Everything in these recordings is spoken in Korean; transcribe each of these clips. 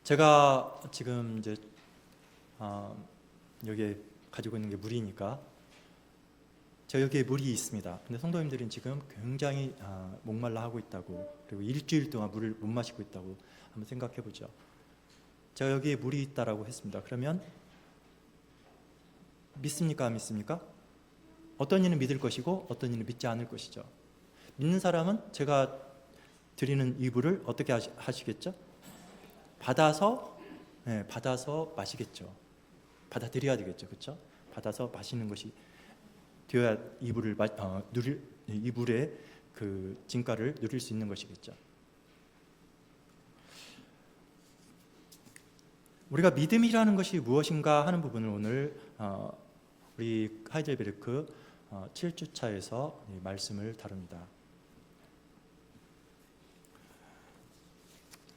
제가 지금 이제 여기에 가지고 있는 게 물이니까 저 여기에 물이 있습니다. 근데 성도님들은 지금 굉장히 목말라 하고 있다고, 그리고 일주일 동안 물을 못 마시고 있다고 한번 생각해 보죠. 제가 여기에 물이 있다라고 했습니다. 그러면 믿습니까? 안 믿습니까? 어떤 이는 믿을 것이고 어떤 이는 믿지 않을 것이죠. 믿는 사람은 제가 드리는 이 물을 어떻게 하시겠죠? 받아서 마시겠죠. 받아들여야 되겠죠, 그렇죠? 받아서 마시는 것이 되어야 이 물의 그 진가를 누릴 수 있는 것이겠죠. 우리가 믿음이라는 것이 무엇인가 하는 부분을 오늘 우리 하이델베르크 7주차에서 말씀을 다룹니다.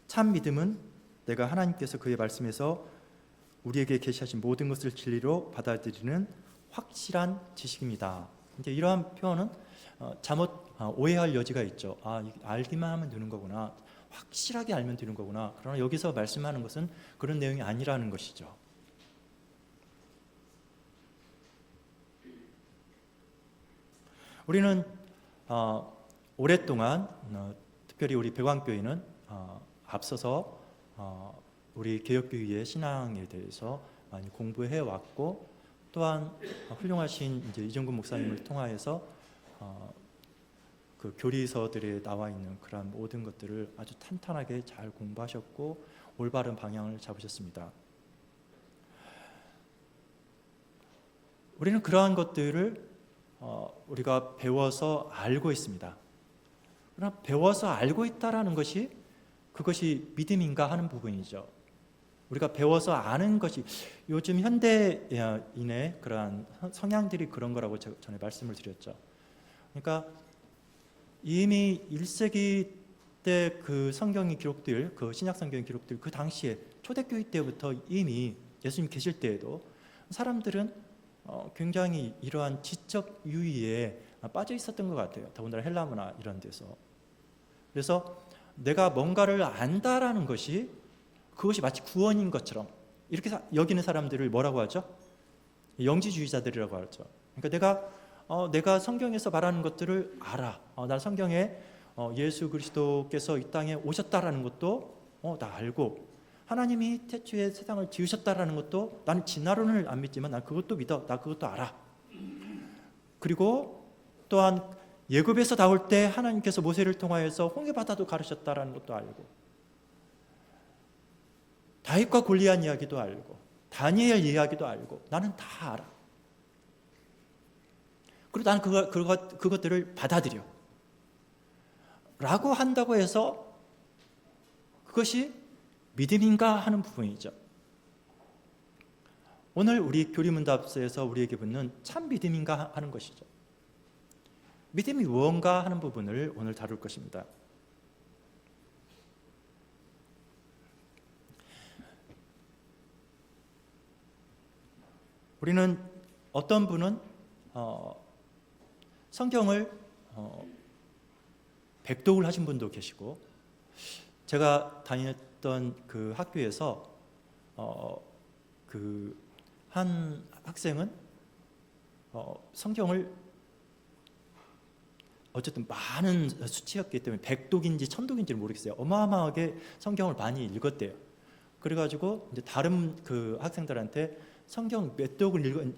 참 믿음은 내가 하나님께서 그의 말씀에서 우리에게 계시하신 모든 것을 진리로 받아들이는 확실한 지식입니다. 이제 이러한 표현은 잘못 오해할 여지가 있죠. 알기만 하면 되는 거구나, 확실하게 알면 되는 거구나. 그러나 여기서 말씀하는 것은 그런 내용이 아니라는 것이죠. 우리는 오랫동안 특별히 우리 배광교회는 앞서서 우리 개혁교회의 신앙에 대해서 많이 공부해 왔고, 또한 훌륭하신 이제 이정근 목사님을 통하여서 그 교리서들에 나와 있는 그런 모든 것들을 아주 탄탄하게 잘 공부하셨고 올바른 방향을 잡으셨습니다. 우리는 그러한 것들을 우리가 배워서 알고 있습니다. 그러나 배워서 알고 있다라는 것이 그것이 믿음인가 하는 부분이죠. 우리가 배워서 아는 것이, 요즘 현대인의 그러한 성향들이 그런 거라고 제가 전에 말씀을 드렸죠. 그러니까 이미 1세기 때 그 성경이 기록될, 그 신약 성경이 기록될 그 당시에 초대교회 때부터 이미 예수님 계실 때에도 사람들은 굉장히 이러한 지적 유의에 빠져 있었던 것 같아요. 더군다나 헬라 문화 이런 데서. 그래서 내가 뭔가를 안다라는 것이, 그것이 마치 구원인 것처럼 이렇게 여기는 사람들을 뭐라고 하죠? 영지주의자들이라고 하죠. 그러니까 내가 성경에서 말하는 것들을 알아. 나 성경에 예수 그리스도께서 이 땅에 오셨다라는 것도 나 알고, 하나님이 태초에 세상을 지으셨다라는 것도, 나는 진화론을 안 믿지만 난 그것도 믿어. 나 그것도 알아. 그리고 또한 예굽에서 나올 때 하나님께서 모세를 통하여서 홍해바다도 가르셨다라는 것도 알고, 다윗과 골리앗 이야기도 알고, 다니엘 이야기도 알고, 나는 다 알아. 그리고 나는 그것들을 받아들여 라고 한다고 해서 그것이 믿음인가 하는 부분이죠. 오늘 우리 교리문답서에서 우리에게 묻는 참 믿음인가 하는 것이죠. 믿음이 무언가 하는 부분을 오늘 다룰 것입니다. 우리는 어떤 분은 성경을 백독을 하신 분도 계시고, 제가 다녔던 그 학교에서 그 한 학생은 성경을 어쨌든 많은 수치였기 때문에 백독인지 천독인지를 모르겠어요. 어마어마하게 성경을 많이 읽었대요. 그래가지고 이제 다른 그 학생들한테 성경 몇 독을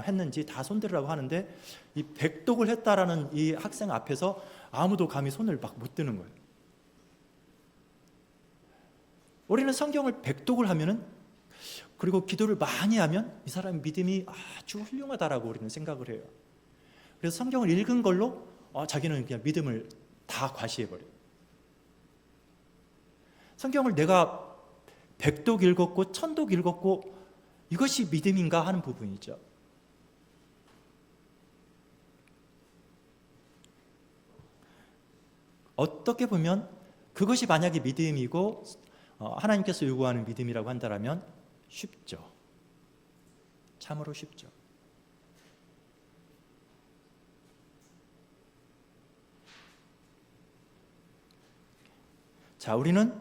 했는지 다 손들으라고 하는데, 이 백독을 했다라는 이 학생 앞에서 아무도 감히 손을 막 못 드는 거예요. 우리는 성경을 백독을 하면은, 그리고 기도를 많이 하면 이 사람의 믿음이 아주 훌륭하다라고 우리는 생각을 해요. 그래서 성경을 읽은 걸로 자기는 그냥 믿음을 다 과시해버려요. 성경을 내가 백독 읽었고 천독 읽었고 이것이 믿음인가 하는 부분이죠. 어떻게 보면 그것이 만약에 믿음이고 하나님께서 요구하는 믿음이라고 한다면 쉽죠. 참으로 쉽죠. 자, 우리는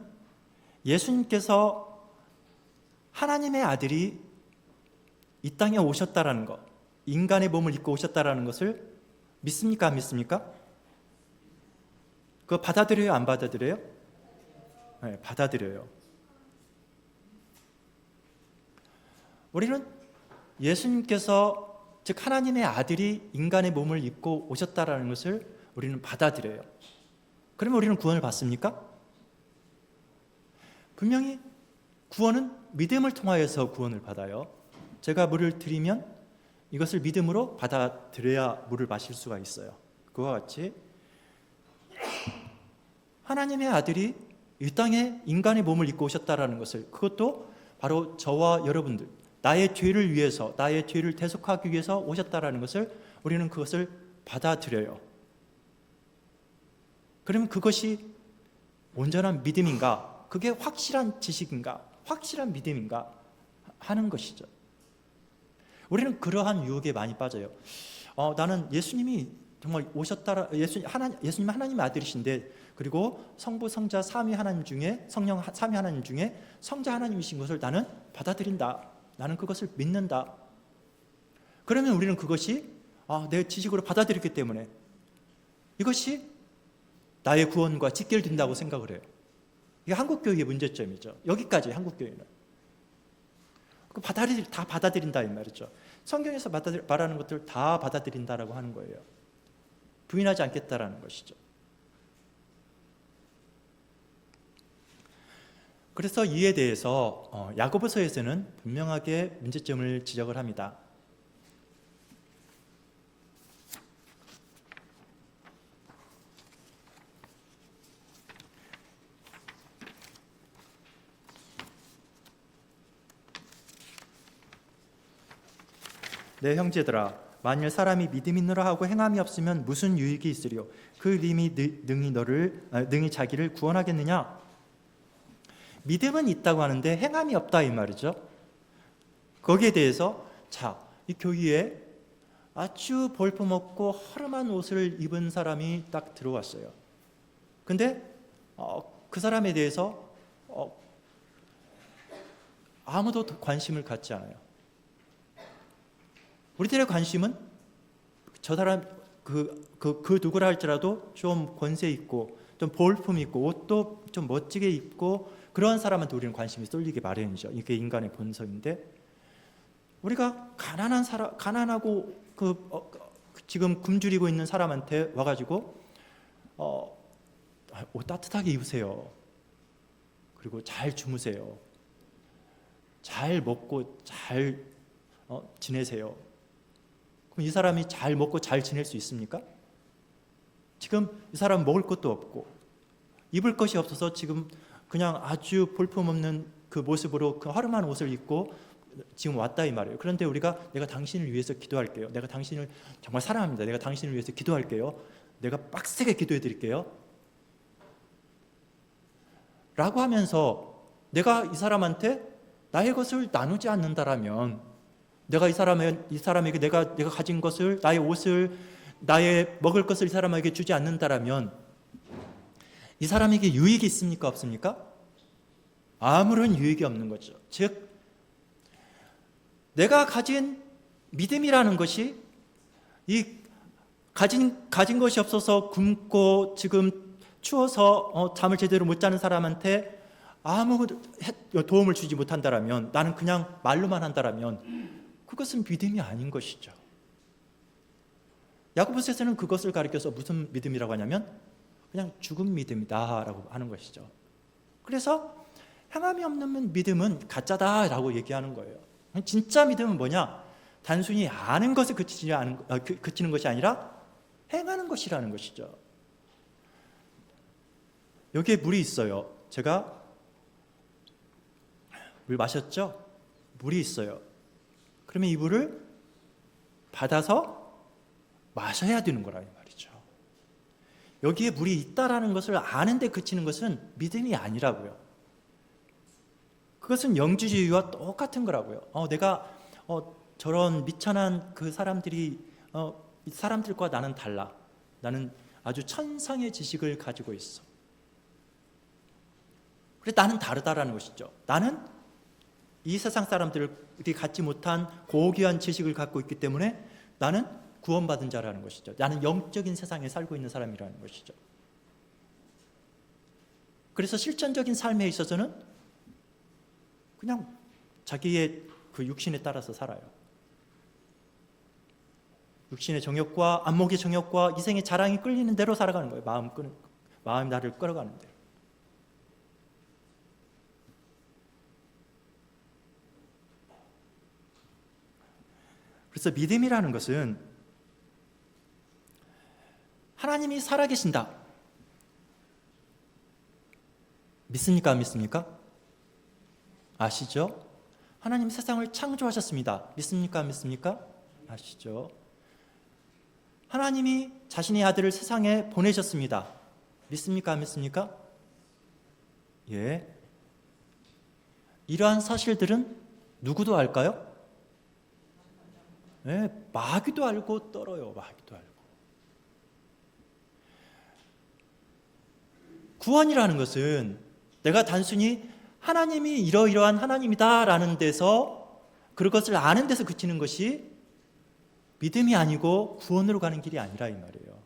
예수님께서 하나님의 아들이 이 땅에 오셨다라는 것, 인간의 몸을 입고 오셨다라는 것을 믿습니까? 안 믿습니까? 그거 받아들여요? 안 받아들여요? 네, 받아들여요. 우리는 예수님께서, 즉 하나님의 아들이 인간의 몸을 입고 오셨다라는 것을 우리는 받아들여요. 그러면 우리는 구원을 받습니까? 분명히 구원은 믿음을 통하여서 구원을 받아요. 제가 물을 드리면 이것을 믿음으로 받아들여야 물을 마실 수가 있어요. 그와 같이 하나님의 아들이 이 땅에 인간의 몸을 입고 오셨다라는 것을, 그것도 바로 저와 여러분들, 나의 죄를 위해서, 나의 죄를 대속하기 위해서 오셨다라는 것을 우리는 그것을 받아들여요. 그러면 그것이 온전한 믿음인가? 그게 확실한 지식인가? 확실한 믿음인가? 하는 것이죠. 우리는 그러한 유혹에 많이 빠져요. 나는 예수님이 정말 오셨다라, 예수님 하나님의 아들이신데, 그리고 성부, 성자, 삼위 하나님 중에, 성령 삼위 하나님 중에 성자 하나님이신 것을 나는 받아들인다. 나는 그것을 믿는다. 그러면 우리는 그것이 내 지식으로 받아들였기 때문에 이것이 나의 구원과 직결된다고 생각을 해요. 이게 한국교회의 문제점이죠. 여기까지 한국교회는. 다 받아들인다 이 말이죠. 성경에서 말하는 것들 다 받아들인다라고 하는 거예요. 부인하지 않겠다라는 것이죠. 그래서 이에 대해서 야고보서에서는 분명하게 문제점을 지적을 합니다. 내 형제들아, 만일 사람이 믿음 있느라 하고 행함이 없으면 무슨 유익이 있으리요? 그 믿음이 능히 자기를 구원하겠느냐? 믿음은 있다고 하는데 행함이 없다 이 말이죠. 거기에 대해서 이 교회에 아주 볼품없고 허름한 옷을 입은 사람이 딱 들어왔어요. 근데 그 사람에 대해서 아무도 관심을 갖지 않아요. 우리들의 관심은 저 사람 그 누구라 할지라도 좀 권세 있고 좀 볼품 있고 옷도 좀 멋지게 입고 그런 사람한테 우리는 관심이 쏠리기 마련이죠. 이게 인간의 본성인데, 우리가 가난하고 지금 굶주리고 있는 사람한테 와가지고 옷 따뜻하게 입으세요. 그리고 잘 주무세요. 잘 먹고 잘 지내세요. 그럼 이 사람이 잘 먹고 잘 지낼 수 있습니까? 지금 이 사람 먹을 것도 없고 입을 것이 없어서 지금 그냥 아주 볼품없는 그 모습으로 그 허름한 옷을 입고 지금 왔다 이 말이에요. 그런데 우리가 내가 당신을 위해서 기도할게요. 내가 당신을 정말 사랑합니다. 내가 당신을 위해서 기도할게요. 내가 빡세게 기도해 드릴게요. 라고 하면서 내가 이 사람한테 나의 것을 나누지 않는다라면, 내가 이 사람에게 내가 가진 것을, 나의 옷을, 나의 먹을 것을 이 사람에게 주지 않는다라면 이 사람에게 유익이 있습니까? 없습니까? 아무런 유익이 없는 거죠. 즉 내가 가진 믿음이라는 것이 이 가진 것이 없어서 굶고 지금 추워서 잠을 제대로 못 자는 사람한테 아무 도움을 주지 못한다라면, 나는 그냥 말로만 한다라면 그것은 믿음이 아닌 것이죠. 야고보서에서는 그것을 가리켜서 무슨 믿음이라고 하냐면 그냥 죽은 믿음이다라고 하는 것이죠. 그래서 행함이 없는 믿음은 가짜다라고 얘기하는 거예요. 진짜 믿음은 뭐냐? 단순히 아는 것에 그치는 것이 아니라 행하는 것이라는 것이죠. 여기에 물이 있어요. 제가 물 마셨죠? 물이 있어요. 그러면 이 물을 받아서 마셔야 되는 거라 이 말이죠. 여기에 물이 있다라는 것을 아는데 그치는 것은 믿음이 아니라고요. 그것은 영주주의와 똑같은 거라고요. 내가 저런 미천한 그 사람들과 나는 달라. 나는 아주 천상의 지식을 가지고 있어. 그래 나는 다르다라는 것이죠. 나는 이 세상 사람들이 갖지 못한 고귀한 지식을 갖고 있기 때문에 나는 구원받은 자라는 것이죠. 나는 영적인 세상에 살고 있는 사람이라는 것이죠. 그래서 실천적인 삶에 있어서는 그냥 자기의 그 육신에 따라서 살아요. 육신의 정욕과 안목의 정욕과 이생의 자랑이 끌리는 대로 살아가는 거예요. 마음이 나를 끌어가는 대로. 그래서 믿음이라는 것은 하나님이 살아계신다. 믿습니까? 안 믿습니까? 아시죠? 하나님 세상을 창조하셨습니다. 믿습니까? 안 믿습니까? 아시죠? 하나님이 자신의 아들을 세상에 보내셨습니다. 믿습니까? 안 믿습니까? 예. 이러한 사실들은 누구도 알까요? 예, 마귀도 알고 떨어요. 마귀도 알고. 구원이라는 것은 내가 단순히 하나님이 이러이러한 하나님이다라는 데서 그것을 아는 데서 그치는 것이 믿음이 아니고 구원으로 가는 길이 아니라 이 말이에요.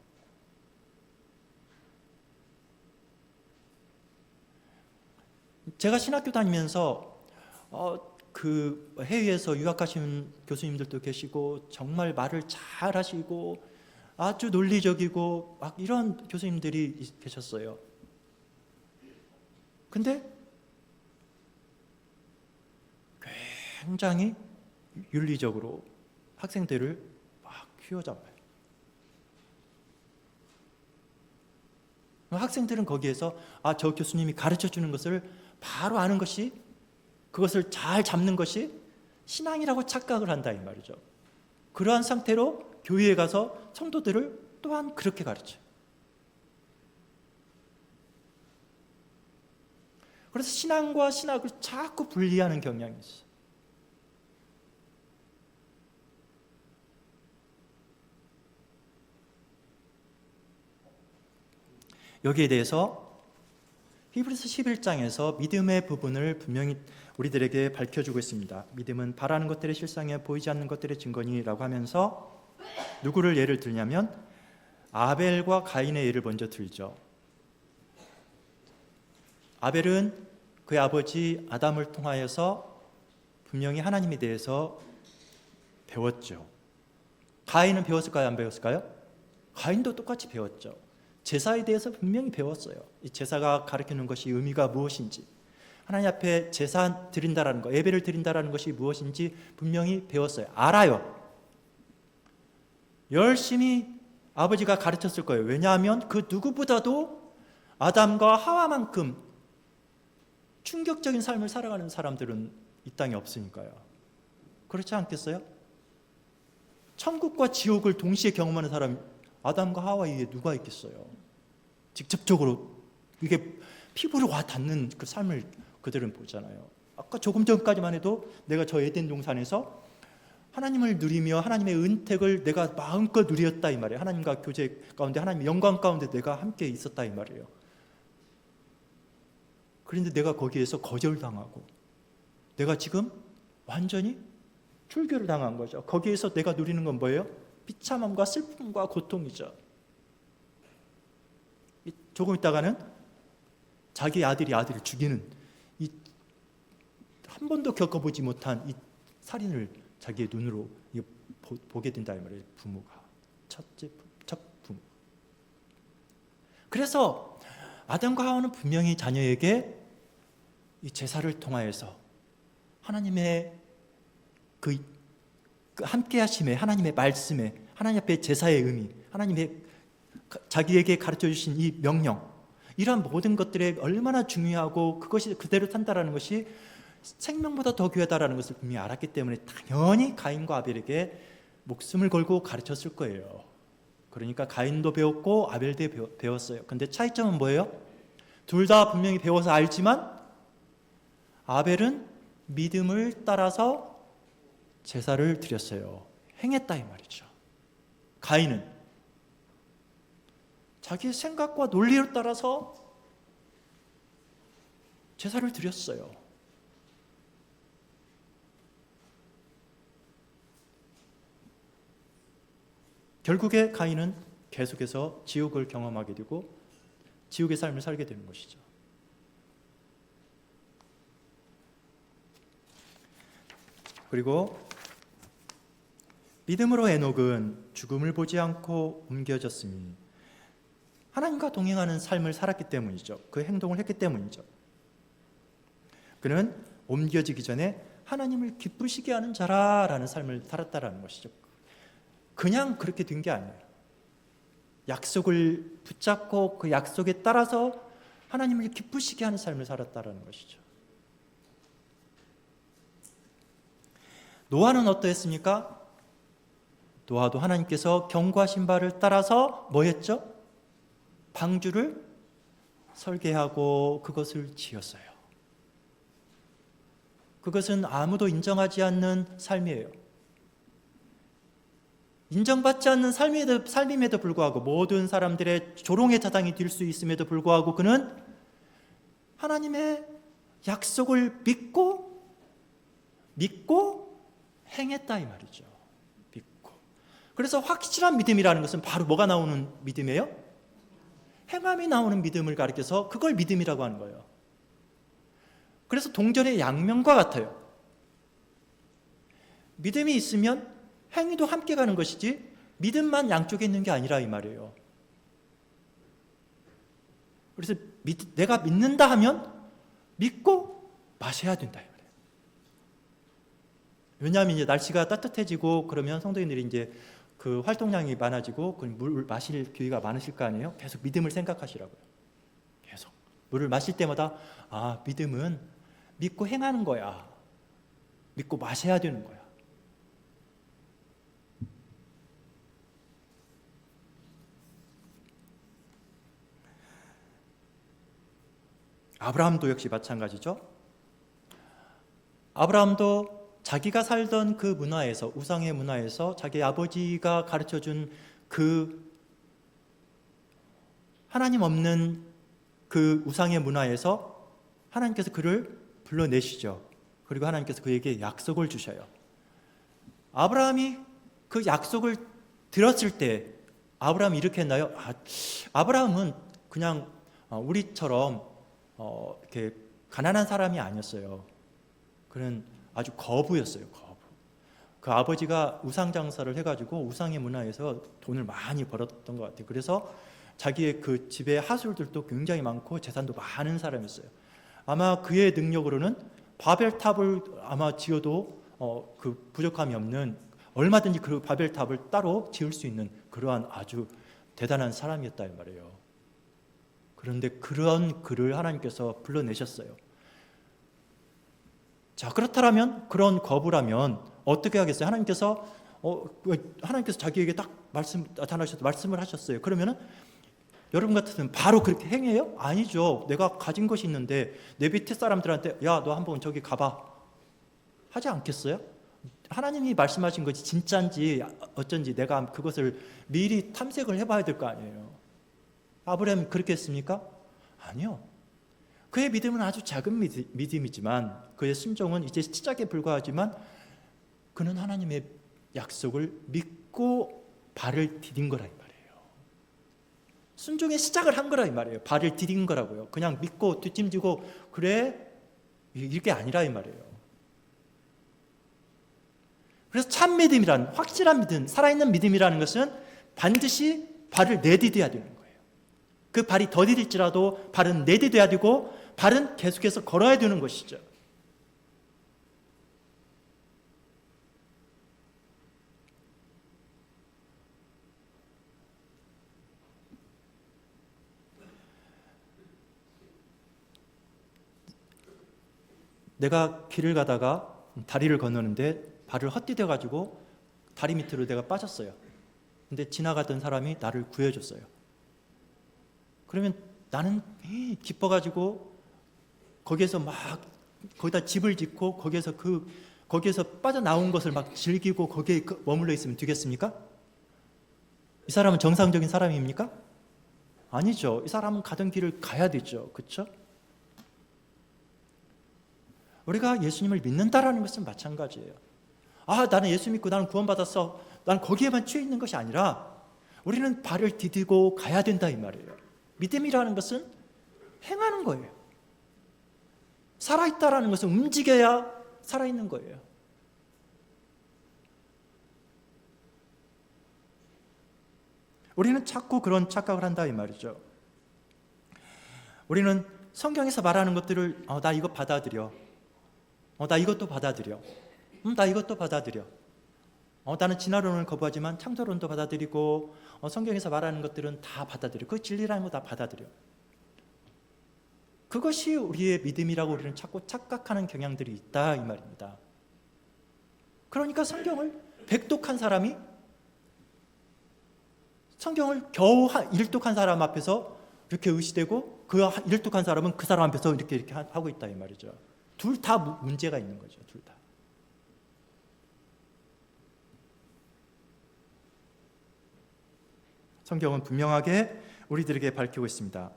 제가 신학교 다니면서 그 해외에서 유학하신 교수님들도 계시고 정말 말을 잘 하시고 아주 논리적이고 막 이런 교수님들이 계셨어요. 근데 굉장히 윤리적으로 학생들을 막 휘어잡아요. 학생들은 거기에서 저 교수님이 가르쳐 주는 것을 바로 아는 것이, 그것을 잘 잡는 것이 신앙이라고 착각을 한다 이 말이죠. 그러한 상태로 교회에 가서 성도들을 또한 그렇게 가르쳐요. 그래서 신앙과 신학을 자꾸 분리하는 경향이 있어요. 여기에 대해서 히브리서 11장에서 믿음의 부분을 분명히 우리들에게 밝혀주고 있습니다. 믿음은 바라는 것들의 실상에 보이지 않는 것들의 증거니라고 하면서 누구를 예를 들냐면 아벨과 가인의 예를 먼저 들죠. 아벨은 그의 아버지 아담을 통하여서 분명히 하나님에 대해서 배웠죠. 가인은 배웠을까요? 안 배웠을까요? 가인도 똑같이 배웠죠. 제사에 대해서 분명히 배웠어요. 이 제사가 가르치는 것이 의미가 무엇인지, 하나님 앞에 제사 드린다라는 것, 예배를 드린다라는 것이 무엇인지 분명히 배웠어요. 알아요. 열심히 아버지가 가르쳤을 거예요. 왜냐하면 그 누구보다도 아담과 하와만큼 충격적인 삶을 살아가는 사람들은 이 땅에 없으니까요. 그렇지 않겠어요? 천국과 지옥을 동시에 경험하는 사람이 아담과 하와 이외에 누가 있겠어요? 직접적으로 이게 피부로 와 닿는 그 삶을 그들은 보잖아요. 아까 조금 전까지만 해도 내가 저 에덴 동산에서 하나님을 누리며 하나님의 은택을 내가 마음껏 누렸다 이 말이에요. 하나님과 교제 가운데, 하나님의 영광 가운데 내가 함께 있었다 이 말이에요. 그런데 내가 거기에서 거절당하고 내가 지금 완전히 출교를 당한 거죠. 거기에서 내가 누리는 건 뭐예요? 비참함과 슬픔과 고통이죠. 조금 있다가는 자기 아들이 아들을 죽이는, 이 한 번도 겪어보지 못한 이 살인을 자기의 눈으로 보게 된다 이 말이에요. 부모가, 첫 부모. 그래서 아담과 하와는 분명히 자녀에게 이 제사를 통하여서 하나님의 그 함께 하심에, 하나님의 말씀에, 하나님 앞에 제사의 의미, 하나님의 자기에게 가르쳐 주신 이 명령, 이러한 모든 것들에 얼마나 중요하고 그것이 그대로 산다라는 것이 생명보다 더 귀하다라는 것을 분명히 알았기 때문에 당연히 가인과 아벨에게 목숨을 걸고 가르쳤을 거예요. 그러니까 가인도 배웠고 아벨도 배웠어요. 근데 차이점은 뭐예요? 둘 다 분명히 배워서 알지만 아벨은 믿음을 따라서 제사를 드렸어요. 행했다 이 말이죠. 가인은 자기의 생각과 논리를 따라서 제사를 드렸어요. 결국에 가인은 계속해서 지옥을 경험하게 되고 지옥의 삶을 살게 되는 것이죠. 그리고 믿음으로 에녹은 죽음을 보지 않고 옮겨졌으니 하나님과 동행하는 삶을 살았기 때문이죠. 그 행동을 했기 때문이죠. 그는 옮겨지기 전에 하나님을 기쁘시게 하는 자라라는 삶을 살았다라는 것이죠. 그냥 그렇게 된 게 아니에요. 약속을 붙잡고 그 약속에 따라서 하나님을 기쁘시게 하는 삶을 살았다라는 것이죠. 노아는 어떠했습니까? 노아도 하나님께서 경고하신 바를 따라서 뭐 했죠? 방주를 설계하고 그것을 지었어요. 그것은 아무도 인정하지 않는 삶이에요. 인정받지 않는 삶임에도 불구하고 모든 사람들의 조롱의 대상이 될 수 있음에도 불구하고 그는 하나님의 약속을 믿고 행했다 이 말이죠. 믿고. 그래서 확실한 믿음이라는 것은 바로 뭐가 나오는 믿음이에요? 행함이 나오는 믿음을 가리켜서 그걸 믿음이라고 하는 거예요. 그래서 동전의 양면과 같아요. 믿음이 있으면 행위도 함께 가는 것이지 믿음만 양쪽에 있는 게 아니라 이 말이에요. 그래서 내가 믿는다 하면 믿고 마셔야 된다 이 말이에요. 왜냐하면 이제 날씨가 따뜻해지고 그러면 성도님들이 이제 그 활동량이 많아지고 물 마실 기회가 많으실 거 아니에요. 계속 믿음을 생각하시라고요. 계속 물을 마실 때마다 믿음은 믿고 행하는 거야. 믿고 마셔야 되는 거야. 아브라함도 역시 마찬가지죠. 아브라함도 자기가 살던 그 문화에서, 우상의 문화에서 자기 아버지가 가르쳐준 그 하나님 없는 그 우상의 문화에서 하나님께서 그를 불러내시죠. 그리고 하나님께서 그에게 약속을 주셔요. 아브라함이 그 약속을 들었을 때 아브라함이 이렇게 했나요? 아브라함은 그냥 우리처럼 이렇게 가난한 사람이 아니었어요. 그는 아주 거부였어요. 거부. 그 아버지가 우상 장사를 해가지고 우상의 문화에서 돈을 많이 벌었던 것 같아요. 그래서 자기의 그 집에 하술들도 굉장히 많고 재산도 많은 사람이었어요. 아마 그의 능력으로는 바벨탑을 아마 지어도 그 부족함이 없는, 얼마든지 그 바벨탑을 따로 지을 수 있는 그러한 아주 대단한 사람이었다 이 말이에요. 그런데 그런 그를 하나님께서 불러내셨어요. 자, 그렇다면, 그런 거부라면 어떻게 하겠어요? 하나님께서 자기에게 딱 나타나셔서 말씀을 하셨어요. 그러면은 여러분 같으면 바로 그렇게 행해요? 아니죠. 내가 가진 것이 있는데 내 밑에 사람들한테 야, 너 한번 저기 가봐 하지 않겠어요? 하나님이 말씀하신 것이 진짜인지 어쩐지 내가 그것을 미리 탐색을 해봐야 될 거 아니에요. 아브라함이 그렇게 했습니까? 아니요. 그의 믿음은 아주 작은 믿음이지만, 그의 심정은 이제 시작에 불과하지만 그는 하나님의 약속을 믿고 발을 디딘 거라 이 말이에요. 순종의 시작을 한 거라 이 말이에요. 발을 디딘 거라고요. 그냥 믿고 뒷짐지고 그래 이게 아니라 이 말이에요. 그래서 참 믿음이란, 확실한 믿음, 살아있는 믿음이라는 것은 반드시 발을 내디뎌야 되는 거예요. 그 발이 더딜지라도 발은 내디뎌야 되고 발은 계속해서 걸어야 되는 것이죠. 내가 길을 가다가 다리를 건너는데 발을 헛디뎌 가지고 다리 밑으로 내가 빠졌어요. 근데 지나가던 사람이 나를 구해줬어요. 그러면 나는 기뻐가지고 거기에서 막 거기다 집을 짓고 거기에서 빠져나온 것을 막 즐기고 거기에 머물러 있으면 되겠습니까? 이 사람은 정상적인 사람입니까? 아니죠. 이 사람은 가던 길을 가야 되죠. 그렇죠? 우리가 예수님을 믿는다라는 것은 마찬가지예요. 나는 예수 믿고 나는 구원받았어. 난 거기에만 취해 있는 것이 아니라 우리는 발을 디디고 가야 된다 이 말이에요. 믿음이라는 것은 행하는 거예요. 살아있다라는 것은 움직여야 살아있는 거예요. 우리는 자꾸 그런 착각을 한다 이 말이죠. 우리는 성경에서 말하는 것들을 나 이거 받아들여, 나 이것도 받아들여, 나 이것도 받아들여, 나는 진화론을 거부하지만 창조론도 받아들이고 성경에서 말하는 것들은 다 받아들여, 그 진리라는 거 다 받아들여. 그것이 우리의 믿음이라고 우리는 자꾸 착각하는 경향들이 있다 이 말입니다. 그러니까 성경을 백독한 사람이 성경을 겨우 일독한 사람 앞에서 이렇게 의시되고 그 일독한 사람은 그 사람 앞에서 이렇게 하고 있다 이 말이죠. 둘 다 문제가 있는 거죠. 둘 다. 성경은 분명하게 우리들에게 밝히고 있습니다.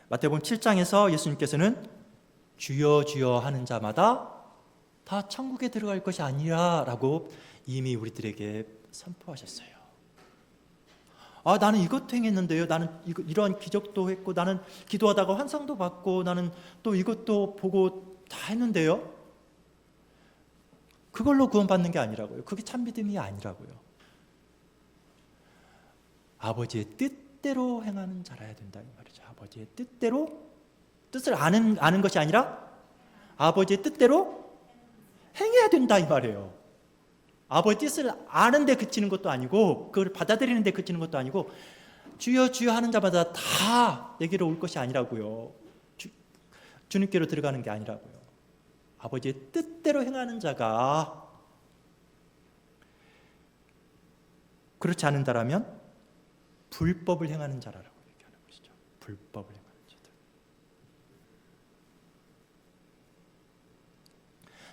마태복음 7장에서 예수님께서는 주여 주여 하는 자마다 다 천국에 들어갈 것이 아니라 라고 이미 우리들에게 선포하셨어요. 나는 이것도 행했는데요, 나는 이런 기적도 했고, 나는 기도하다가 환상도 받고, 나는 또 이것도 보고 다 했는데요, 그걸로 구원받는 게 아니라고요. 그게 참 믿음이 아니라고요. 아버지의 뜻대로 행하는 자라야 된다 이 말이죠. 아버지의 뜻대로, 뜻을 아는 것이 아니라 아버지의 뜻대로 행해야 된다 이 말이에요. 아버지의 뜻을 아는데 그치는 것도 아니고, 그걸 받아들이는데 그치는 것도 아니고, 주여 주여 하는 자마다 다 내게로 올 것이 아니라고요. 주님께로 들어가는 게 아니라고요. 아버지의 뜻대로 행하는 자가, 그렇지 않는다라면 불법을 행하는 자라고 얘기하는 것이죠. 불법을 행하는 자들.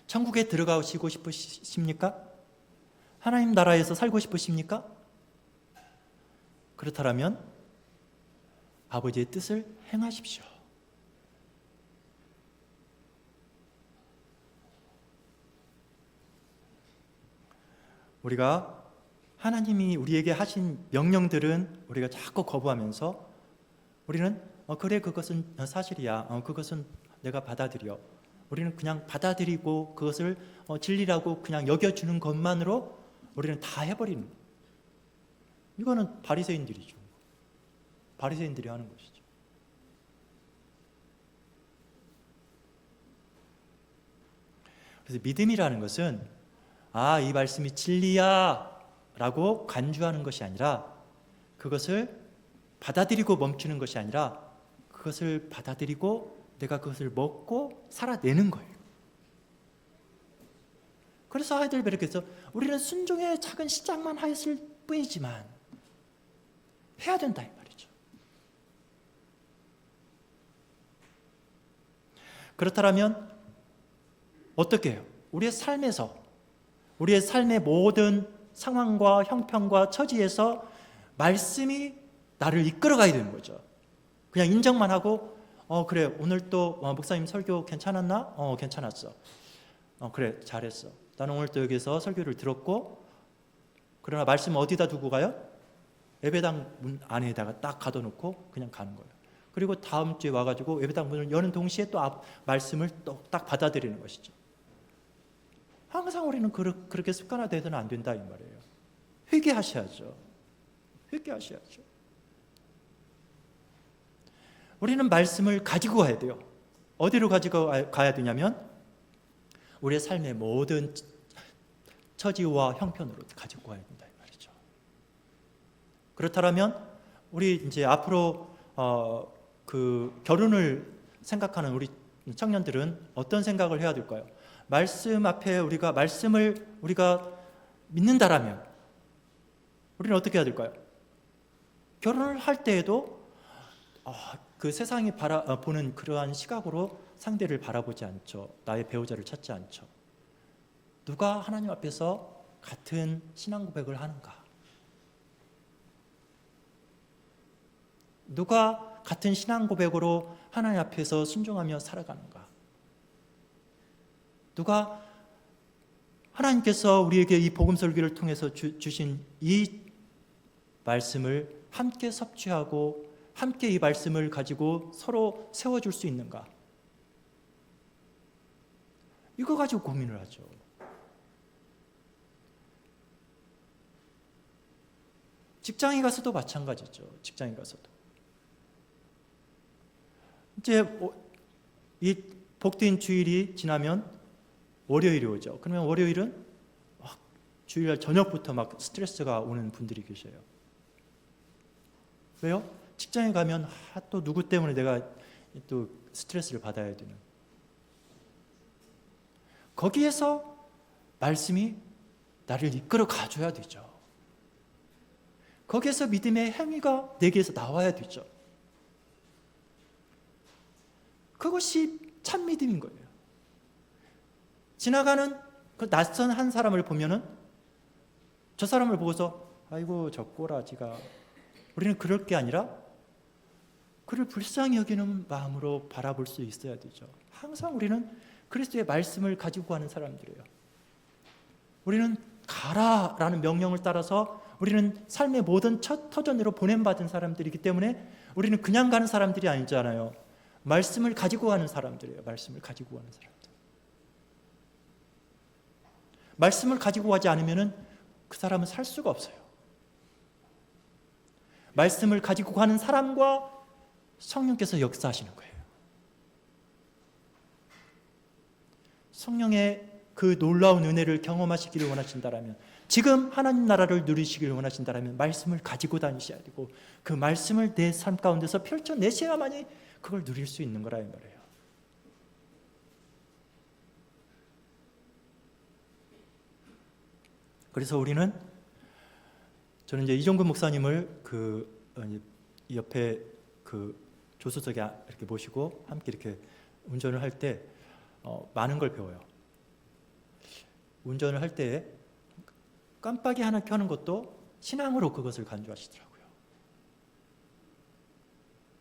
천국에 들어가시고 싶으십니까? 하나님 나라에서 살고 싶으십니까? 그렇다면 아버지의 뜻을 행하십시오. 우리가 하나님이 우리에게 하신 명령들은 우리가 자꾸 거부하면서 우리는 그래 그것은 사실이야, 그것은 내가 받아들여, 우리는 그냥 받아들이고 그것을 진리라고 그냥 여겨주는 것만으로 우리는 다 해버리는 거예요. 이거는 바리새인들이죠. 바리새인들이 하는 것이죠. 그래서 믿음이라는 것은 이 말씀이 진리야 라고 간주하는 것이 아니라, 그것을 받아들이고 멈추는 것이 아니라, 그것을 받아들이고 내가 그것을 먹고 살아내는 거예요. 그래서 하이델베르크에서 우리는 순종의 작은 시작만 하였을 뿐이지만 해야 된다 이 말이죠. 그렇다면 어떻게 해요? 우리의 삶에서, 우리의 삶의 모든 상황과 형편과 처지에서 말씀이 나를 이끌어가야 되는 거죠. 그냥 인정만 하고 그래 오늘 또 목사님 설교 괜찮았나? 괜찮았어. 그래 잘했어. 나는 오늘 또 여기서 설교를 들었고, 그러나 말씀 어디다 두고 가요? 예배당 문 안에다가 딱 가둬놓고 그냥 가는 거예요. 그리고 다음 주에 와가지고 예배당 문을 여는 동시에 또 말씀을 또 딱 받아들이는 것이죠. 항상 우리는 그렇게 습관화되어서는 안 된다 이 말이에요. 회개하셔야죠. 회개하셔야죠. 우리는 말씀을 가지고 가야 돼요. 어디로 가지고 가야 되냐면 우리의 삶의 모든 처지와 형편으로 가지고 가야 된다 이 말이죠. 그렇다면 우리 이제 앞으로 그 결혼을 생각하는 우리 청년들은 어떤 생각을 해야 될까요? 말씀 앞에 우리가 말씀을 우리가 믿는다라면 우리는 어떻게 해야 될까요? 결혼을 할 때에도 그 세상이 보는 그러한 시각으로 상대를 바라보지 않죠. 나의 배우자를 찾지 않죠. 누가 하나님 앞에서 같은 신앙 고백을 하는가? 누가 같은 신앙 고백으로 하나님 앞에서 순종하며 살아가는가? 누가 하나님께서 우리에게 이 복음 설교를 통해서 주신 이 말씀을 함께 섭취하고 함께 이 말씀을 가지고 서로 세워줄 수 있는가? 이거 가지고 고민을 하죠. 직장에 가서도 마찬가지죠. 직장에 가서도. 이제 이 복된 주일이 지나면 월요일이 오죠. 그러면 월요일은 막 주일날 저녁부터 막 스트레스가 오는 분들이 계셔요. 왜요? 직장에 가면 또 누구 때문에 내가 또 스트레스를 받아야 되는. 거기에서 말씀이 나를 이끌어 가줘야 되죠. 거기에서 믿음의 행위가 내게서 나와야 되죠. 그것이 참 믿음인 거예요. 지나가는 그 낯선 한 사람을 보면은 저 사람을 보고서 아이고 저 꼬라지가, 우리는 그럴 게 아니라 그를 불쌍히 여기는 마음으로 바라볼 수 있어야 되죠. 항상 우리는 그리스도의 말씀을 가지고 가는 사람들이에요. 우리는 가라라는 명령을 따라서 우리는 삶의 모든 첫 터전으로 보냄받은 사람들이기 때문에 우리는 그냥 가는 사람들이 아니잖아요. 말씀을 가지고 가는 사람들이에요. 말씀을 가지고 가는 사람들. 말씀을 가지고 가지 않으면 그 사람은 살 수가 없어요. 말씀을 가지고 가는 사람과 성령께서 역사하시는 거예요. 성령의 그 놀라운 은혜를 경험하시기를 원하신다라면, 지금 하나님 나라를 누리시기를 원하신다라면 말씀을 가지고 다니셔야 되고 그 말씀을 내 삶 가운데서 펼쳐내셔야만이 그걸 누릴 수 있는 거라 이 말이에요. 그래서 우리는, 저는 이제 이종근 목사님을 옆에 조수석에 이렇게 모시고 함께 이렇게 운전을 할 때 많은 걸 배워요. 운전을 할 때 깜빡이 하나 켜는 것도 신앙으로 그것을 간주하시더라고요.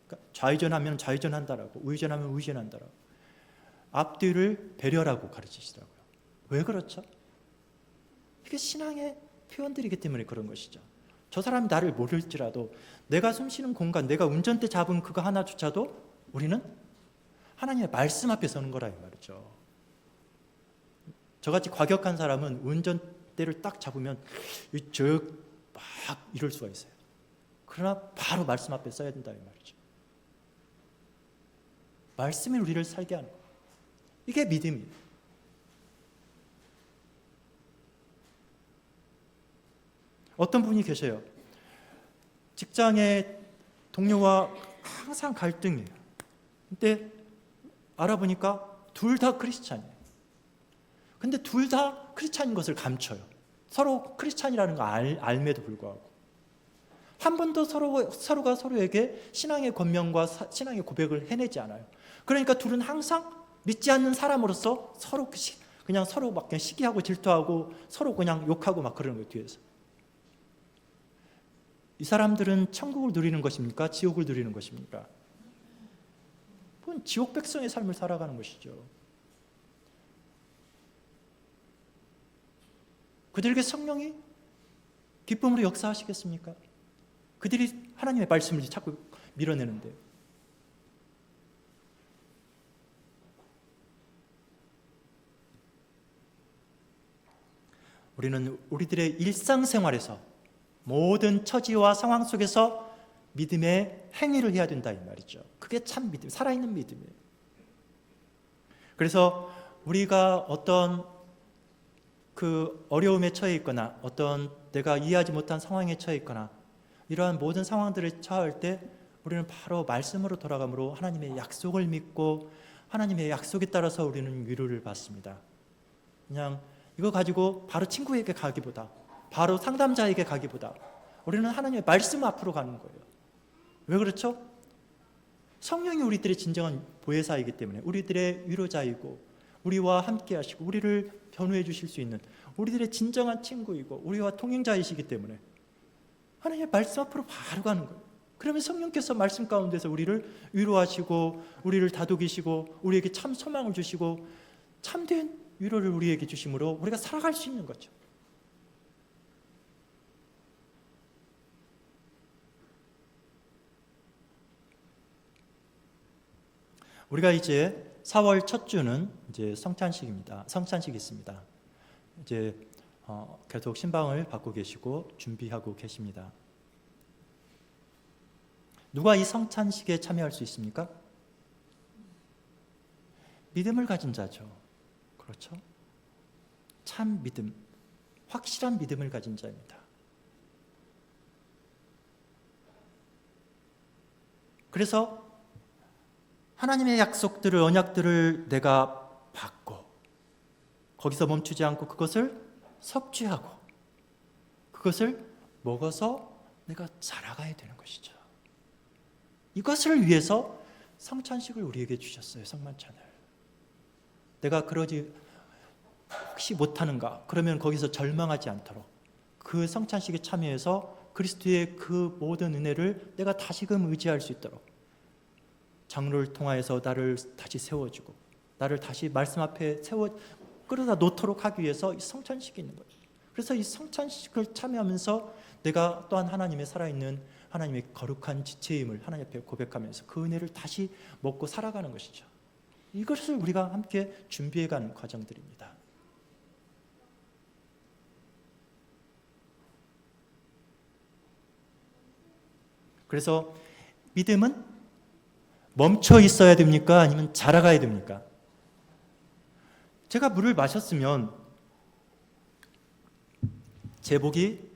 그러니까 좌회전하면 좌회전한다라고, 우회전하면 우회전한다라고, 앞뒤를 배려라고 가르치시더라고요. 왜 그렇죠? 이게 신앙의 표현들이기 때문에 그런 것이죠. 저 사람이 나를 모를지라도 내가 숨쉬는 공간, 내가 운전대 잡은 그거 하나조차도 우리는 하나님의 말씀 앞에 서는 거라 이 말이죠. 저같이 과격한 사람은 운전대를 딱 잡으면 막 이럴 수가 있어요. 그러나 바로 말씀 앞에 서야 된다 이 말이죠. 말씀이 우리를 살게 하는 거예요. 이게 믿음이에요. 어떤 분이 계셔요. 직장의 동료와 항상 갈등이에요. 근데 알아보니까 둘 다 크리스찬이에요. 근데 둘 다 크리스찬인 것을 감춰요. 서로 크리스찬이라는 거 알매도 불구하고 한 번도 서로가 서로에게 신앙의 권면과 신앙의 고백을 해내지 않아요. 그러니까 둘은 항상 믿지 않는 사람으로서 서로 그냥 서로 막 그냥 시기하고 질투하고 서로 그냥 욕하고 막 그러는 거예요. 뒤에서. 이 사람들은 천국을 누리는 것입니까? 지옥을 누리는 것입니까? 그건 지옥 백성의 삶을 살아가는 것이죠. 그들에게 성령이 기쁨으로 역사하시겠습니까? 그들이 하나님의 말씀을 자꾸 밀어내는데, 우리는 우리들의 일상생활에서 모든 처지와 상황 속에서 믿음의 행위를 해야 된다 이 말이죠. 그게 참 믿음, 살아있는 믿음이에요. 그래서 우리가 어떤 그 어려움에 처해 있거나 어떤 내가 이해하지 못한 상황에 처해 있거나 이러한 모든 상황들을 처할 때 우리는 바로 말씀으로 돌아가므로 하나님의 약속을 믿고 하나님의 약속에 따라서 우리는 위로를 받습니다. 그냥 이거 가지고 바로 친구에게 가기보다, 바로 상담자에게 가기보다 우리는 하나님의 말씀 앞으로 가는 거예요. 왜 그렇죠? 성령이 우리들의 진정한 보혜사이기 때문에, 우리들의 위로자이고 우리와 함께 하시고 우리를 변호해 주실 수 있는 우리들의 진정한 친구이고 우리와 동행자이시기 때문에 하나님의 말씀 앞으로 바로 가는 거예요. 그러면 성령께서 말씀 가운데서 우리를 위로하시고 우리를 다독이시고 우리에게 참 소망을 주시고 참된 위로를 우리에게 주심으로 우리가 살아갈 수 있는 거죠. 우리가 이제 4월 첫 주는 이제 성찬식입니다. 성찬식이 있습니다. 이제 계속 신방을 받고 계시고 준비하고 계십니다. 누가 이 성찬식에 참여할 수 있습니까? 믿음을 가진 자죠. 그렇죠? 참 믿음, 확실한 믿음을 가진 자입니다. 그래서 하나님의 약속들을, 언약들을 내가 받고 거기서 멈추지 않고 그것을 섭취하고 그것을 먹어서 내가 자라가야 되는 것이죠. 이것을 위해서 성찬식을 우리에게 주셨어요. 성만찬을. 내가 그러지 혹시 못하는가? 그러면 거기서 절망하지 않도록 그 성찬식에 참여해서 그리스도의 그 모든 은혜를 내가 다시금 의지할 수 있도록 장로를 통하여서 나를 다시 세워주고 나를 다시 말씀 앞에 끌어다 놓도록 하기 위해서 이 성찬식이 있는 거예요. 그래서 이 성찬식을 참여하면서 내가 또한 하나님의 살아있는 하나님의 거룩한 지체임을 하나님 앞에 고백하면서 그 은혜를 다시 먹고 살아가는 것이죠. 이것을 우리가 함께 준비해가는 과정들입니다. 그래서 믿음은 멈춰 있어야 됩니까? 아니면 자라가야 됩니까? 제가 물을 마셨으면 제 목이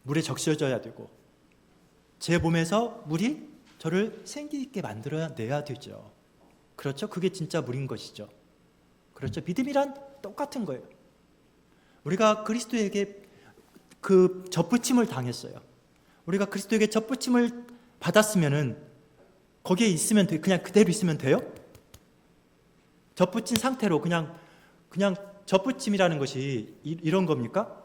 물에 적셔져야 되고 제 몸에서 물이 저를 생기 있게 만들어내야 되죠. 그렇죠? 그게 진짜 물인 것이죠. 그렇죠? 믿음이란 똑같은 거예요. 우리가 그리스도에게 그 접붙임을 당했어요. 우리가 그리스도에게 접붙임을 받았으면은 거기에 있으면 돼. 그냥 그대로 있으면 돼요? 접붙인 상태로 그냥 접붙임이라는 것이 이런 겁니까?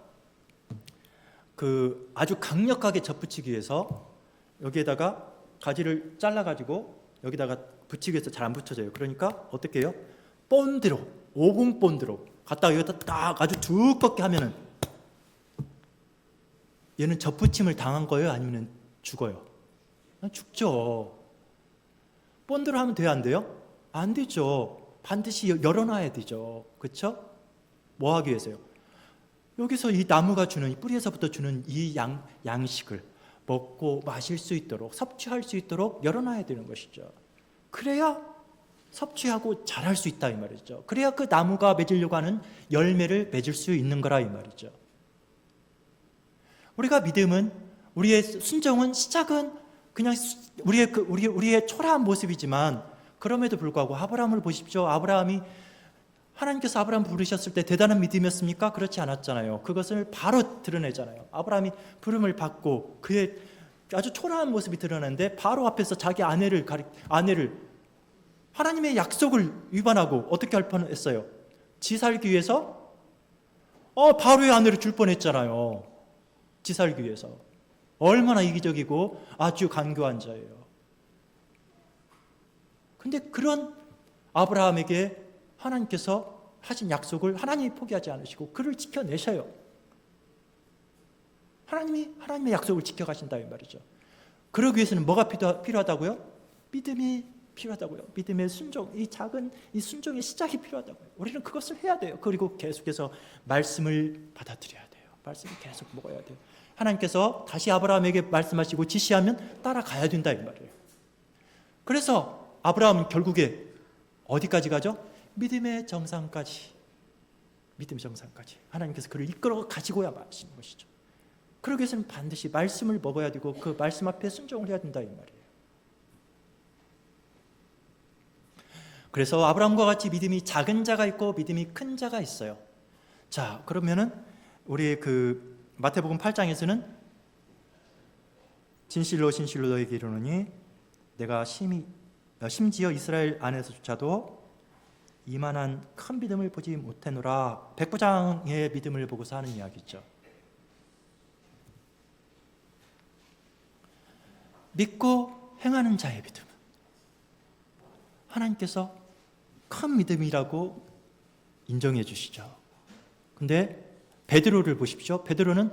그 아주 강력하게 접붙이기 위해서 여기에다가 가지를 잘라가지고 여기다가 붙이기 위해서 잘 안 붙여져요. 그러니까 어떻게 해요? 본드로, 오공 본드로 갖다가 여기다 딱 아주 두껍게 하면은 얘는 접붙임을 당한 거예요? 아니면 죽어요? 죽죠. 본드로 하면 돼요? 안 돼요? 안 되죠. 반드시 열어놔야 되죠. 그렇죠? 뭐 하기 위해서요? 여기서 이 나무가 주는, 이 뿌리에서부터 주는 이 양식을 먹고 마실 수 있도록, 섭취할 수 있도록 열어놔야 되는 것이죠. 그래야 섭취하고 자랄 수 있다 이 말이죠. 그래야 그 나무가 맺으려고 하는 열매를 맺을 수 있는 거라 이 말이죠. 우리가 믿음은, 우리의 순종은 시작은 그냥 우리의 초라한 모습이지만 그럼에도 불구하고 아브라함을 보십시오. 아브라함이 하나님께서 아브라함 부르셨을 때 대단한 믿음이었습니까? 그렇지 않았잖아요. 그것을 바로 드러내잖아요. 아브라함이 부름을 받고 그의 아주 초라한 모습이 드러나는데 바로 앞에서 자기 아내를 하나님의 약속을 위반하고 어떻게 할 뻔했어요? 지 살기 위해서 바로의 아내를 줄 뻔했잖아요. 지 살기 위해서. 얼마나 이기적이고 아주 간교한 자예요. 근데 그런 아브라함에게 하나님께서 하신 약속을 하나님이 포기하지 않으시고 그를 지켜내셔요. 하나님의 약속을 지켜가신다 이 말이죠. 그러기 위해서는 뭐가 필요하다고요? 믿음이 필요하다고요. 믿음의 순종, 이 순종의 시작이 필요하다고요. 우리는 그것을 해야 돼요. 그리고 계속해서 말씀을 받아들여야 돼요. 말씀을 계속 먹어야 돼요. 하나님께서 다시 아브라함에게 말씀하시고 지시하면 따라가야 된다 이 말이에요. 그래서 아브라함은 결국에 어디까지 가죠? 믿음의 정상까지. 하나님께서 그를 이끌어 가시고야 마시는 것이죠. 그러기 위해서는 반드시 말씀을 먹어야 되고 그 말씀 앞에 순종을 해야 된다 이 말이에요. 그래서 아브라함과 같이 믿음이 작은 자가 있고 믿음이 큰 자가 있어요. 자, 그러면은 우리 그 마태복음 8장에서는 진실로 너에게 이르노니 내가 심지어 이스라엘 안에서조차도 이만한 큰 믿음을 보지 못했노라. 백부장의 믿음을 보고서 하는 이야기죠. 믿고 행하는 자의 믿음. 하나님께서 큰 믿음이라고 인정해 주시죠. 근데 베드로를 보십시오. 베드로는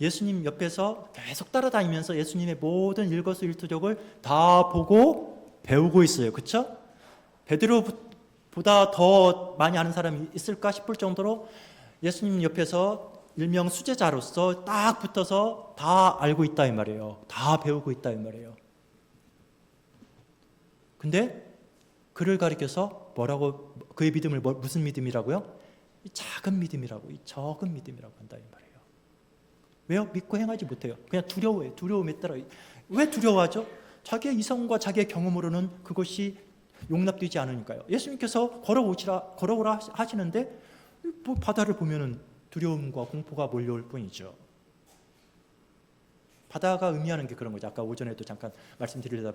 예수님 옆에서 계속 따라다니면서 예수님의 모든 일거수일투족을 다 보고 배우고 있어요. 그렇죠? 베드로보다 더 많이 아는 사람이 있을까 싶을 정도로 예수님 옆에서 일명 수제자로서 딱 붙어서 다 알고 있다 이 말이에요. 다 배우고 있다 이 말이에요. 근데 그를 가리켜서 뭐라고, 그의 믿음을 무슨 믿음이라고요? 이 작은 믿음이라고, 이 적은 믿음이라고 한다 이 말이에요. 왜요? 믿고 행하지 못해요. 그냥 두려워해요. 두려움에 따라. 왜 두려워하죠? 자기의 이성과 자기의 경험으로는 그것이 용납되지 않으니까요. 예수님께서 걸어오라 하시는데 뭐 바다를 보면은 두려움과 공포가 몰려올 뿐이죠. 바다가 의미하는 게 그런 거죠. 아까 오전에도 잠깐 말씀드리려다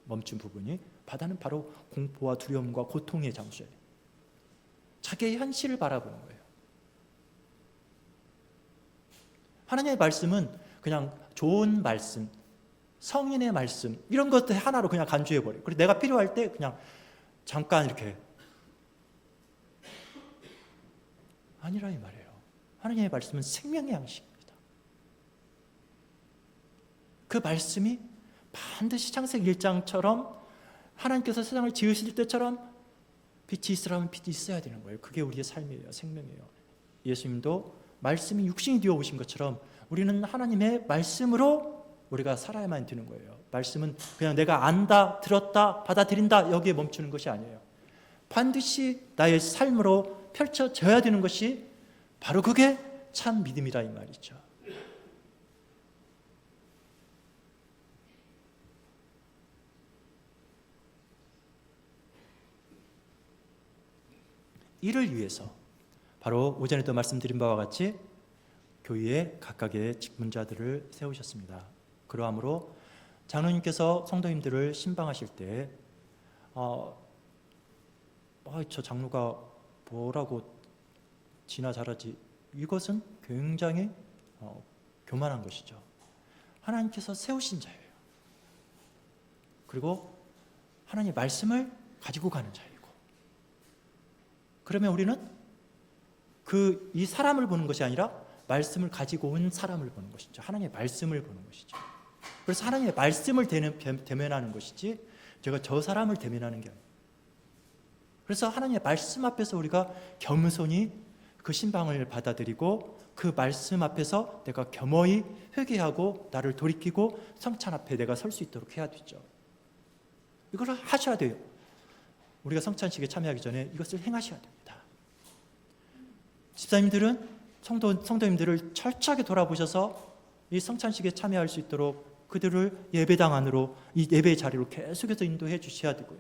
멈춘 부분이, 바다는 바로 공포와 두려움과 고통의 장소예요. 자기의 현실을 바라보는 거예요. 하나님의 말씀은 그냥 좋은 말씀, 성인의 말씀, 이런 것들 하나로 그냥 간주해버려요. 그리고 내가 필요할 때 그냥 잠깐 이렇게, 아니라 이 말이에요. 하나님의 말씀은 생명의 양식입니다. 그 말씀이 반드시 창세기 1장처럼 하나님께서 세상을 지으실 때처럼 빛이 있으라면 빛이 있어야 되는 거예요. 그게 우리의 삶이에요. 생명이에요. 예수님도 말씀이 육신이 되어 오신 것처럼 우리는 하나님의 말씀으로 우리가 살아야만 되는 거예요. 말씀은 그냥 내가 안다, 들었다, 받아들인다 여기에 멈추는 것이 아니에요. 반드시 나의 삶으로 펼쳐져야 되는 것이 바로 그게 참 믿음이라 이 말이죠. 이를 위해서 바로 오전에도 말씀드린 바와 같이 교회에 각각의 직분자들을 세우셨습니다. 그러함으로 장로님께서 성도님들을 신방하실 때 저 장로가 뭐라고 지나 잘하지, 이것은 굉장히 교만한 것이죠. 하나님께서 세우신 자예요. 그리고 하나님의 말씀을 가지고 가는 자예요. 그러면 우리는 이 사람을 보는 것이 아니라 말씀을 가지고 온 사람을 보는 것이죠. 하나님의 말씀을 보는 것이죠. 그래서 하나님의 말씀을 대면하는 것이지 제가 저 사람을 대면하는 게 아니에요. 그래서 하나님의 말씀 앞에서 우리가 겸손히 그 신방을 받아들이고 그 말씀 앞에서 내가 겸허히 회개하고 나를 돌이키고 성찬 앞에 내가 설 수 있도록 해야 되죠. 이걸 하셔야 돼요. 우리가 성찬식에 참여하기 전에 이것을 행하셔야 됩니다. 집사님들은 성도님들을 철저하게 돌아보셔서 이 성찬식에 참여할 수 있도록 그들을 예배당 안으로, 이 예배의 자리로 계속해서 인도해 주셔야 되고요.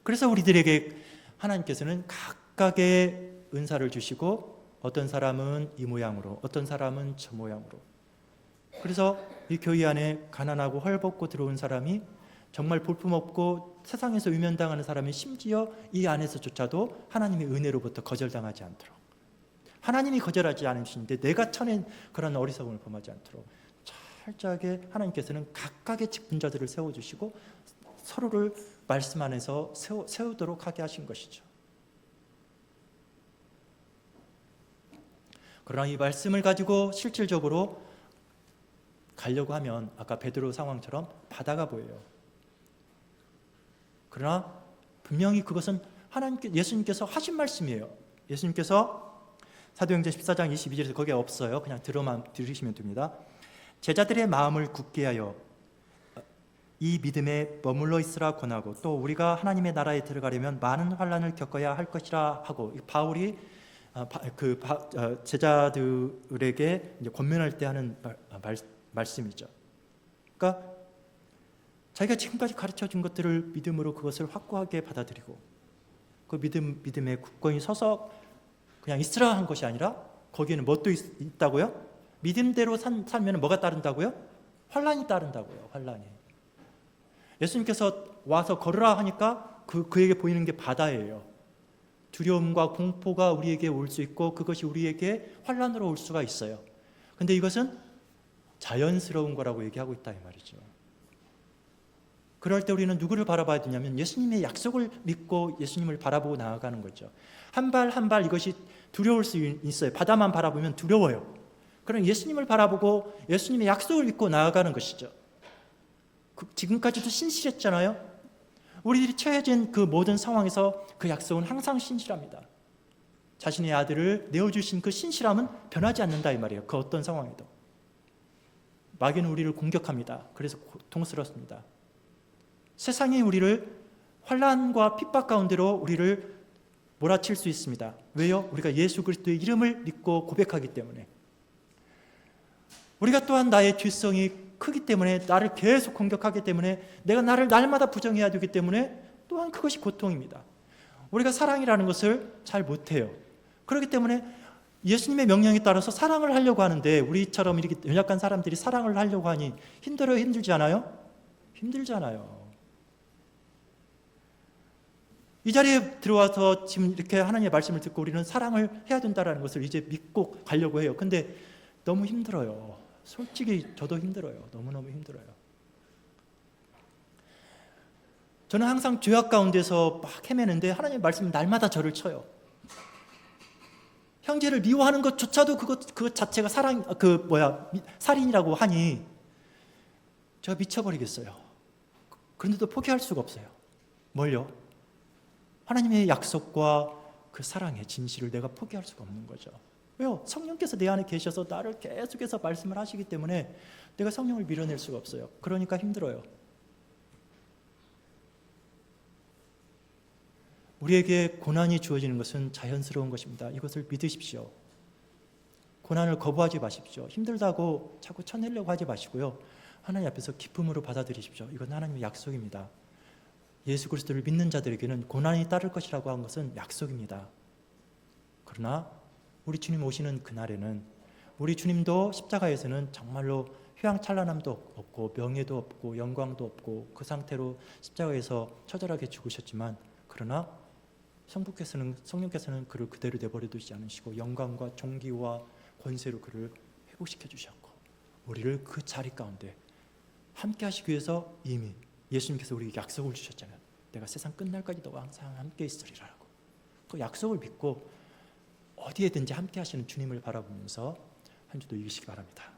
그래서 우리들에게 하나님께서는 각각의 은사를 주시고 어떤 사람은 이 모양으로, 어떤 사람은 저 모양으로. 그래서 이 교회 안에 가난하고 헐벗고 들어온 사람이 정말 볼품없고 세상에서 위면당하는 사람이 심지어 이 안에서조차도 하나님의 은혜로부터 거절당하지 않도록, 하나님이 거절하지 않으시는데 내가 쳐낸 그런 어리석음을 범하지 않도록 철저하게 하나님께서는 각각의 직분자들을 세워주시고 서로를 말씀 안에서 세우도록 하게 하신 것이죠. 그러나 이 말씀을 가지고 실질적으로 가려고 하면 아까 베드로 상황처럼 바다가 보여요. 그러나 분명히 그것은 예수님께서 하신 말씀이에요. 예수님께서 사도행전 14장 22절에서 거기에 없어요. 그냥 들으시면 됩니다. 제자들의 마음을 굳게 하여 이 믿음에 머물러 있으라 권하고 또 우리가 하나님의 나라에 들어가려면 많은 환난을 겪어야 할 것이라 하고, 바울이 제자들에게 이제 권면할 때 하는 말씀이죠. 그러니까 자기가 지금까지 가르쳐준 것들을 믿음으로 그것을 확고하게 받아들이고 그 믿음에 굳건히 서서 그냥 있으라 한 것이 아니라 거기에는 뭣도 있다고요? 믿음대로 살면 뭐가 따른다고요? 환난이 따른다고요. 환난이. 예수님께서 와서 걸으라 하니까 그에게 보이는 게 바다예요. 두려움과 공포가 우리에게 올 수 있고 그것이 우리에게 환난으로 올 수가 있어요. 근데 이것은 자연스러운 거라고 얘기하고 있다 이 말이죠. 그럴 때 우리는 누구를 바라봐야 되냐면 예수님의 약속을 믿고 예수님을 바라보고 나아가는 거죠. 한 발 한 발 이것이 두려울 수 있어요. 바다만 바라보면 두려워요. 그럼 예수님을 바라보고 예수님의 약속을 믿고 나아가는 것이죠. 지금까지도 신실했잖아요. 우리들이 처해진 그 모든 상황에서 그 약속은 항상 신실합니다. 자신의 아들을 내어주신 그 신실함은 변하지 않는다 이 말이에요. 그 어떤 상황에도. 마귀는 우리를 공격합니다. 그래서 고통스럽습니다. 세상이 우리를 환난과 핍박 가운데로 우리를 몰아칠 수 있습니다. 왜요? 우리가 예수 그리스도의 이름을 믿고 고백하기 때문에. 우리가 또한 나의 죄성이 크기 때문에, 나를 계속 공격하기 때문에, 내가 나를 날마다 부정해야 되기 때문에 또한 그것이 고통입니다. 우리가 사랑이라는 것을 잘 못해요. 그렇기 때문에 예수님의 명령에 따라서 사랑을 하려고 하는데, 우리처럼 이렇게 연약한 사람들이 사랑을 하려고 하니 힘들어요? 힘들지 않아요? 힘들잖아요. 이 자리에 들어와서 지금 이렇게 하나님의 말씀을 듣고 우리는 사랑을 해야 된다는 것을 이제 믿고 가려고 해요. 근데 너무 힘들어요. 솔직히 저도 힘들어요. 너무너무 힘들어요. 저는 항상 죄악 가운데서 막 헤매는데 하나님의 말씀은 날마다 저를 쳐요. 형제를 미워하는 것조차도 그것 자체가 살인이라고 하니 제가 미쳐버리겠어요. 그런데도 포기할 수가 없어요. 뭘요? 하나님의 약속과 그 사랑의 진실을 내가 포기할 수가 없는 거죠. 왜요? 성령께서 내 안에 계셔서 나를 계속해서 말씀을 하시기 때문에 내가 성령을 밀어낼 수가 없어요. 그러니까 힘들어요. 우리에게 고난이 주어지는 것은 자연스러운 것입니다. 이것을 믿으십시오. 고난을 거부하지 마십시오. 힘들다고 자꾸 쳐내려고 하지 마시고요. 하나님 앞에서 기쁨으로 받아들이십시오. 이건 하나님의 약속입니다. 예수 그리스도를 믿는 자들에게는 고난이 따를 것이라고 한 것은 약속입니다. 그러나 우리 주님 오시는 그날에는 우리 주님도 십자가에서는 정말로 휘황찬란함도 없고 명예도 없고 영광도 없고 그 상태로 십자가에서 처절하게 죽으셨지만, 그러나 성령께서는 그를 그대로 내버려 두지 않으시고 영광과 존귀와 권세로 그를 회복시켜 주셨고, 우리를 그 자리 가운데 함께 하시기 위해서 이미 예수님께서 우리에게 약속을 주셨잖아요. 내가 세상 끝날까지 너와 항상 함께 있으리라고. 그 약속을 믿고 어디에든지 함께 하시는 주님을 바라보면서 한 주도 이기시기 바랍니다.